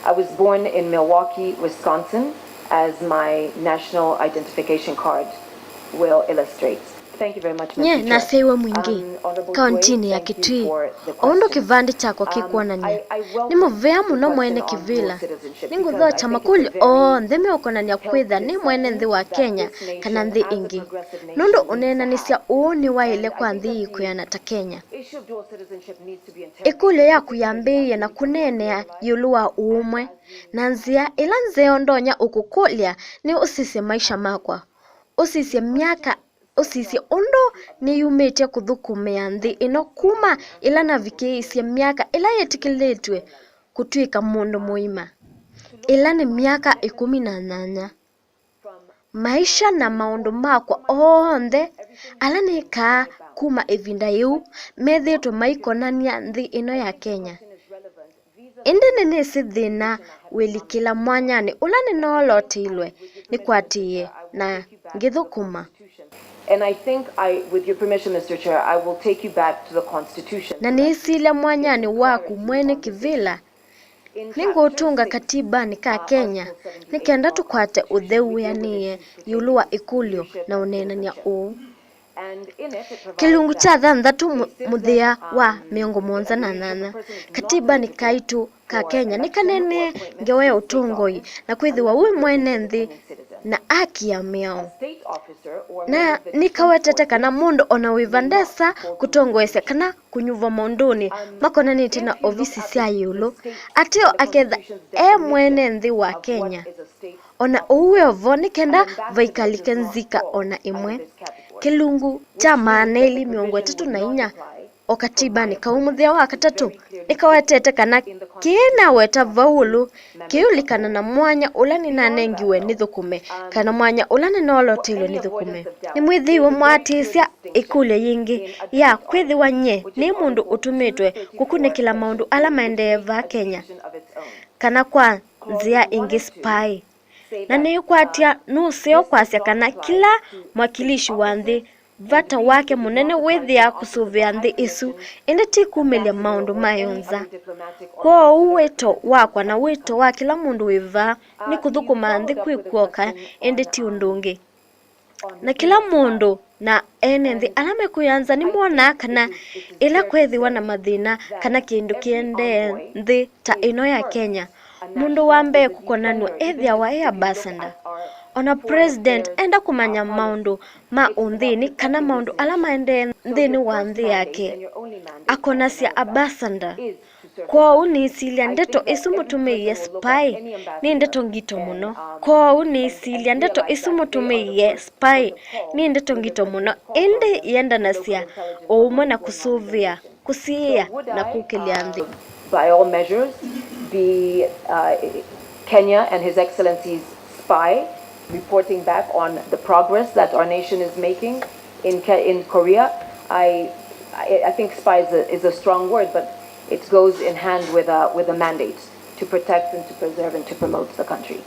I was born in Milwaukee, Wisconsin, as my national identification card will illustrate. Thank you very much, Mr. Chair. Na sewa mwingi kauntini ya Kitui ondo kivandi chako kikuonania ni muvea muno mwene kivila ningutho cha makuli nthime ukonania kwitha ni mwene nthi wa Kenya kana nthi ingi nundu unenanisya ni waile kwa nthi ikuyana ta Kenya. Ikulu yaku yambiie na kunenea yulu wa uumwe na nzia ila nzeo ndonya ukukulya ni usisye maisha makwa usisye miaka usisye undo ni yumite kuthukumia nthi ino kuma ila navikiisye miaka ila yetikiletwe kutwika mundu muima ila ni miaka 18. Maisha na maundu makwa onthe ala nika kuma ivinda yu methitwe maikonania nthi ino ya Kenya. Indi nini thina wilikila mwanyani ula ninolotilwe ni kwatiye na ngithukuma. And I think with your permission, Mr. Chair, I will take you back to the Constitution. Na niisile mwanyani waku mwene kivila ningutunga katiba nika Kenya nikenda tukwate utheuianie yulu wa ikulyo na unenania kilungu cha thanthatu muthia wa 78 katiba nikaitu ka Kenya nikanene ngewe utungoi na kwithiwa wi mwene nthi na aki ya miao na nikawetete kana mundu ona wivandesa kutongoesya kana kunyuva maunduni makonanite na ofisi cia yulu atio aketha mwene nthi wa Kenya ona uwe ovo nikenda vaikalike nzika ona imwe kilungu cha maaneli 34 o katiba nikaumuthia wa katatu nikawetete kana kina weta vaulu kiulikana na mwanya ula ninanengiwe nithukume kana mwanya ula ninolotilwe nithukume ni mwithiwa mwatisya ikule yingi ya kwithiwa nye ni mundu utumitwe kukunikila maundu ala maendeeva Kenya kana kwa nzia ingi spy na nikwatia nuseo kwasya kana kila mwakilishi wa nthi vata wake munene withia kusuvia nthi isu indi tikumilia maundu mayonza kwa uwito wakwa na wito wa kila mundu wiva ni kuthukuma nthi kwikuoka indi ti undungi na kila mundu na ene nthi ala mekuyanza ni mwona kana ila kwithiwa na mathina kana kindu kiende nthi ta ino ya Kenya mundu wa mbee kukonanwa ethia wa ambassador ona president enda kumanya maundu ma unthini kana maundu ala maende nthini wa nthi yake akonasya ambassador kwa unisilia ndeto isu mutumiie spy ni ndeto ngito muno kwa unisilia ndeto isu mutumiie spy ni ndeto ngito muno indi yenda nasya umwe na kusuvia kusia na kukilia nthi. By all measures, the Kenya and His Excellency's spy reporting back on the progress that our nation is making in Korea. I think spy is a strong word, but it goes in hand with a mandate to protect and to preserve and to promote the country.